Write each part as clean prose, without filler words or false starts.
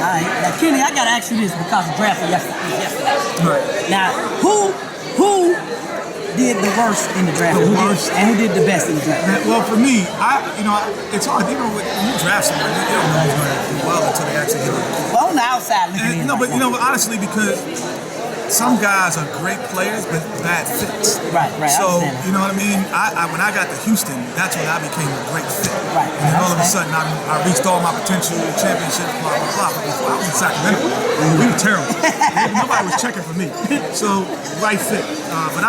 right. Now, Kenny, I gotta ask you this because the draft was yesterday. Right. Now, who did the worst in the draft? The worst? And who did the best in the draft? Well, for me, it's hard. When you draft someone, you don't know who's going to do well until they actually get it. Well, on the outside looking in. No, but honestly, because some guys are great players, but bad fits. Right. So, you know what I mean? When I got to Houston, that's when I became a great fit. Right. And all of a sudden, I reached all my potential, championships, blah, blah, blah. But before I was in Sacramento, we were terrible. Nobody was checking for me. So, right fit. But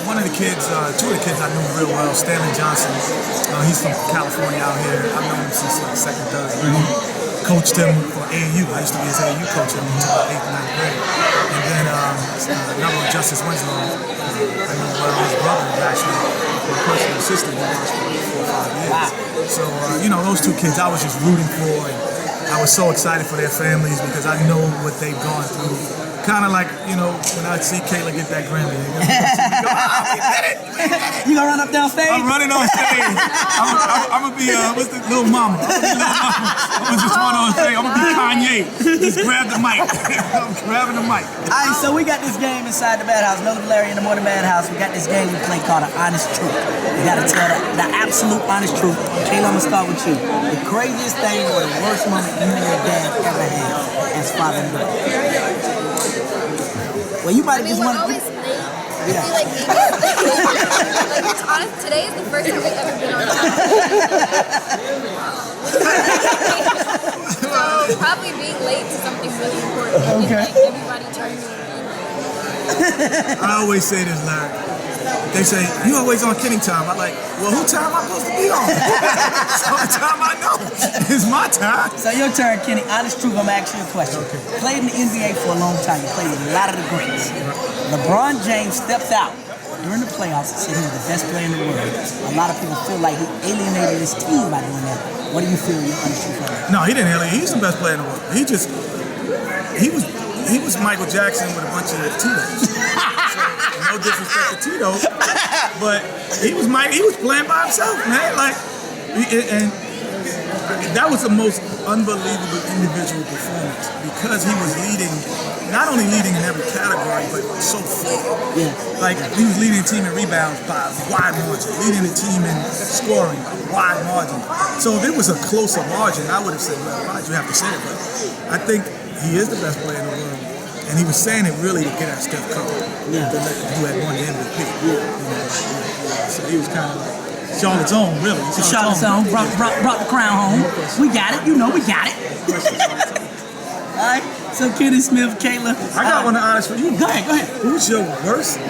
one of the kids, two of the kids I knew real well, Stanley Johnson. He's from California out here. I've known him since like second, third grade. Coached him for AAU. I used to be his AAU coach until 8th, 9th grade. And then another one, Justice Winslow. I know his brother was actually my personal assistant for 4 or 5 years. Wow. So, those two kids I was just rooting for. And I was so excited for their families because I know what they've gone through. Kind of like, when I see Kayla get that Grammy. You gonna run up downstairs? I'm running on stage. I'm gonna be, what's the little mama? I'm gonna just run on stage. I'm gonna be Kanye. Just grab the mic. I'm grabbing the mic. All right, so we got this game inside the Madhouse. Miller Larry in the Morning Madhouse. We got this game we play called The Honest Truth. We gotta tell the absolute honest truth. Kayla, I'm gonna start with you. The craziest thing or the worst moment you and your dad ever had as father and daughter? Well, you might have just wanted to. Always late. I feel like maybe it's honest. Today is the first time we've ever been on time. So probably being late to something really important. Okay. And, everybody turns me. I always say this, Larry. They say, you always on Kenny time. I'm like, well, who time am I supposed to be on? It's the only time I know. It's my time. So your turn, Kenny. Honest truth, I'm gonna ask you a question. Okay. Played in the NBA for a long time. You played with a lot of the greats. LeBron James stepped out during the playoffs and said he was the best player in the world. A lot of people feel like he alienated his team by doing that. What do you feel your honest truth on that? No, he didn't alienate. He's the best player in the world. He was Michael Jackson with a bunch of Tito's. So, no disrespect to Tito, but he was playing by himself, man. And that was the most unbelievable individual performance because he was not only leading in every category, but so fit. Yeah. Like he was leading the team in rebounds by a wide margin, leading the team in scoring by a wide margin. So if it was a closer margin, I would have said, well, why'd you have to say it? But I think he is the best player in the world. And he was saying it really to get at Steph Curry, who had won the MVP. So he was kind of like Charlotte's own, really. Charlotte's own, brought the crown home. We got it, we got it. All right, so Kenny Smith, Kayla. I got one to honest for you. Go ahead. Who's your worst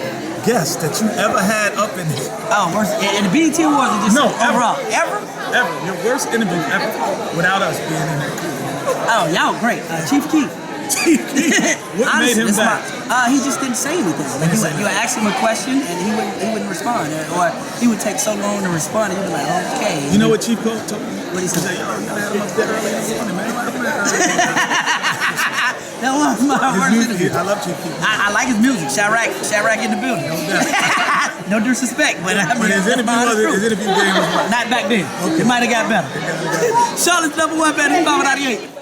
guest that you ever had up in here? Oh, worst in the BET Awards or just overall? Ever? Your worst interview ever without us being in there. Oh, y'all great. Chief Keef. What made him back? He just didn't say anything. Like you would ask him a question and he wouldn't respond, or he would take so long to respond, and you'd be like, okay. You know what Chief Coach told me? What he said? He said, yo, you had him up there early in the morning, man. That was my worst interview. I love Chief Keef. I like his music. Chirac in the building. No disrespect, but I mean, his interview game was what? Not back then. Okay. It might have got better. Charlotte's #1 better than 598.